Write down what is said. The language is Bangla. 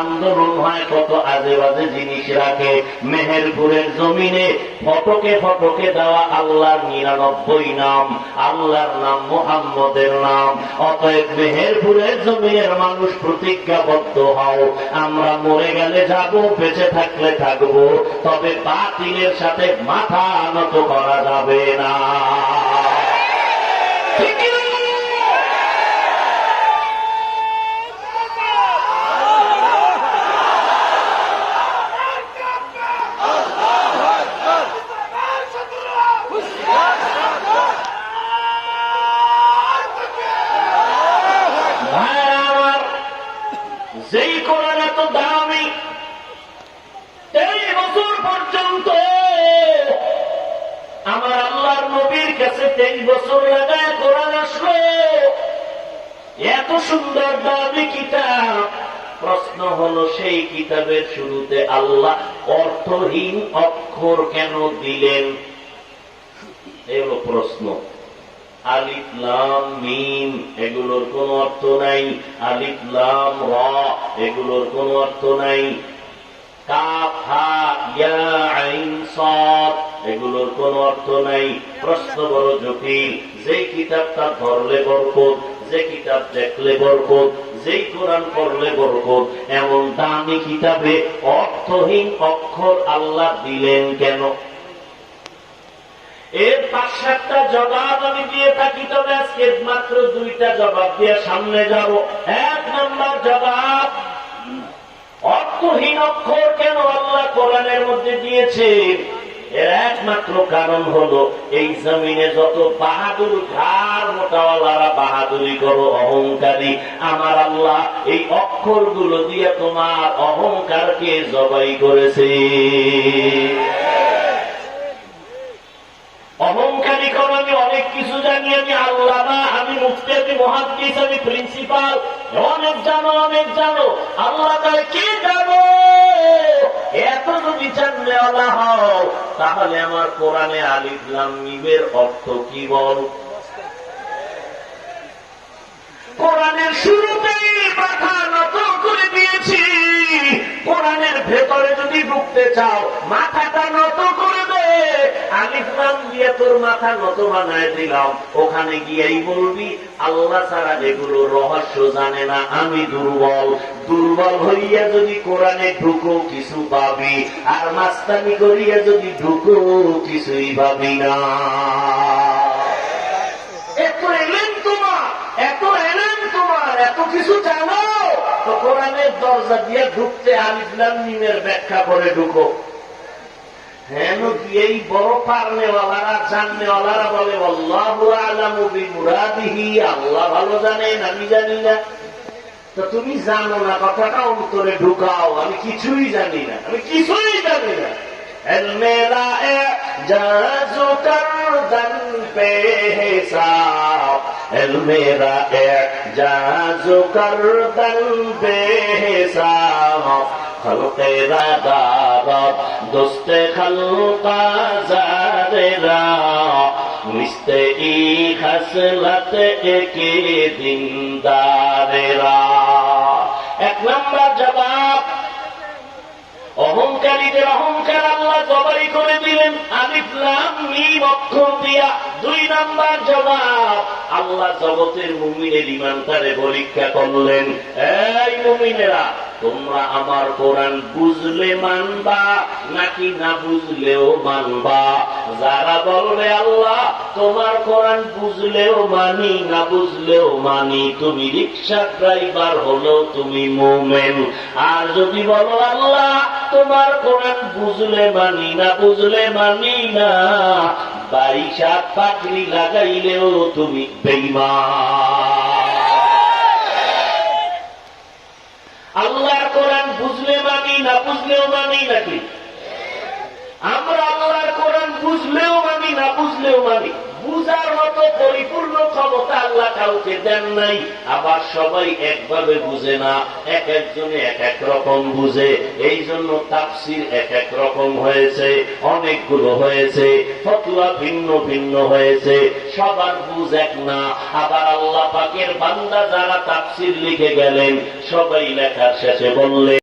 আন্দোলন হয়, কত আজে বাজে জিনিস রাখে। মেহেরপুরের জমিনে ফটকে ফটকে দেওয়া আল্লাহর 99 নাম, আল্লাহর নাম মুহাম্মদের নাম। অতএব মেহেরপুরের জমিনের মানুষ প্রতিজ্ঞাবদ্ধ হও, আমরা মরে গেলে যাব, বেঁচে থাকলে থাকবো, তবে বাতিলের সাথে মাথা নত করা যাবে না। যেই কোরআন এত দামি, 23 বছর পর্যন্ত আমার আল্লাহর নবীর কাছে 23 বছর লাগায় কোরআন আসলো, এত সুন্দর দামি কিতাব। প্রশ্ন হলো, সেই কিতাবের শুরুতে আল্লাহ অর্থহীন অক্ষর কেন দিলেন? এই হলো প্রশ্ন। আলিফ লাম মিম এগুলোর কোন অর্থ নাই, আলিফ লাম রা এগুলোর কোন অর্থ নাই, কাফ হা ইয়া আইন সাদ এগুলোর কোন অর্থ নাই। প্রশ্ন বড় জটিল। যেই কিতাবটা ধরলে বরকত, যে কিতাব দেখলে বরকত, যেই কোরআন পড়লে বরকত, এমন দামি কিতাবে অর্থহীন অক্ষর আল্লাহ দিলেন কেন? এর 5-7টা জবাব আমি দিয়ে থাকি, তবে আজকে মাত্র 2টা জবাব দিয়ে সামনে যাব। 1 নম্বর জবাব, অর্থহীন অক্ষর কেন আল্লাহ কোরআনের মধ্যে দিয়েছে? এর একমাত্র কারণ হলো, এই জমিনে যত বাহাদুর ঘাড় মোটাওয়ালারা বাহাদুরি করো, অহংকারী, আমার আল্লাহ এই অক্ষরগুলো দিয়ে তোমার অহংকারকে জবাই করেছে। অহংকারী কোন, আমি অনেক কিছু জানি, আমি আল্লামা, আমি মুফতি, আমি মুহাদ্দিস, আমি প্রিন্সিপাল, অনেক জানো, অনেক জানো। আল্লাহ তাহলে কি জানো? এত যদি জানলে আল্লাহ হও, তাহলে আমার কোরআনে আলিফ লাম মিমের অর্থ কি বল? কোরআনের শুরুতেই মাথা নত করে দিয়েছি। কোরআনের ভেতরে যদি ঢুকতে চাও, মাথাটা নত করে দে। আলিফ লাম দিয়ে তোর মাথা নত বানায় দিলাম, ওখানে গিয়েই বলবি আল্লাহ ছাড়া এগুলো রহস্য জানে না, আমি দুর্বল। দুর্বল হইয়া যদি কোরআনে ঢুকো, কিছু পাবি, আর মাস্তানি করিয়া যদি ঢুকো, কিছুই পাবি না। এত এলেন তোমার, এত এলেন তোমার, এত কিছু জানো, তো কোরআনের দরজা দিয়ে ঢুকতে আলিফ লাম মিমের ব্যাখ্যা করে ঢুকো। হেন দিয়েই বড় পারনেওয়ালারা, জাননেওয়ালারা বলে আল্লাহু আ'লামু বিমুরাদিহি, আল্লাহ ভালো জানেন, আমি জানি না। তো তুমি জানো না কথাটা অন্তরে ঢুকাও, আমি কিছুই জানি না, আমি কিছুই জানি না। মেরা এজাজু করদন পে হিসাব, মেরা এজাজু করদন পে হিসাব, খলকে রাদারত দোস্তে খলকা জারেরা, মিস্তে ই খসলত একে দিনদারেরা। 1 নম্বর জবাব, অহংকারীদের অহংকার আল্লাহ জবাই করে দিলেন আলিফ লাম মিম অক্ষর দিয়া। 2 নম্বর জবাব, আল্লাহ জগতের মুমিনের ঈমানটারে পরীক্ষা করলেন। এই মুমিনেরা, তোমরা আমার কোরআন বুঝলে মানবা নাকি না বুঝলেও মানবা? যারা বলবে আল্লাহ তোমার কোরআন বুঝলেও মানি, না বুঝলেও মানি, তুমি রিক্সা ড্রাইভার হলেও তুমি মুমিন। আর যদি বলো আল্লাহ তোমার কোরআন বুঝলে মানি, না বুঝলে মানি না, 22 পাগড়ি লাগাইলেও তুমি বেঈমান। আল্লাহর কোরআন বুঝলে মানি, না বুঝলেও মানি নাকি? আমরা আল্লাহর কোরআন বুঝলেও মানি, না বুঝলেও মানি। বুঝার মতো পরিপূর্ণ ক্ষমতা আল্লাহ কাউকে দেন নাই। আবার সবাই একভাবে বুঝে না, এক একজনে এক এক রকম বুঝে। এই জন্য তাফসীর এক এক রকম হয়েছে, অনেকগুলো হয়েছে, ফতোয়া ভিন্ন ভিন্ন হয়েছে, সবার বুঝ এক না। আবার আল্লাহ পাকের বান্দা যারা তাফসীর লিখে গেলেন, সবাই লেখার শেষে বললেন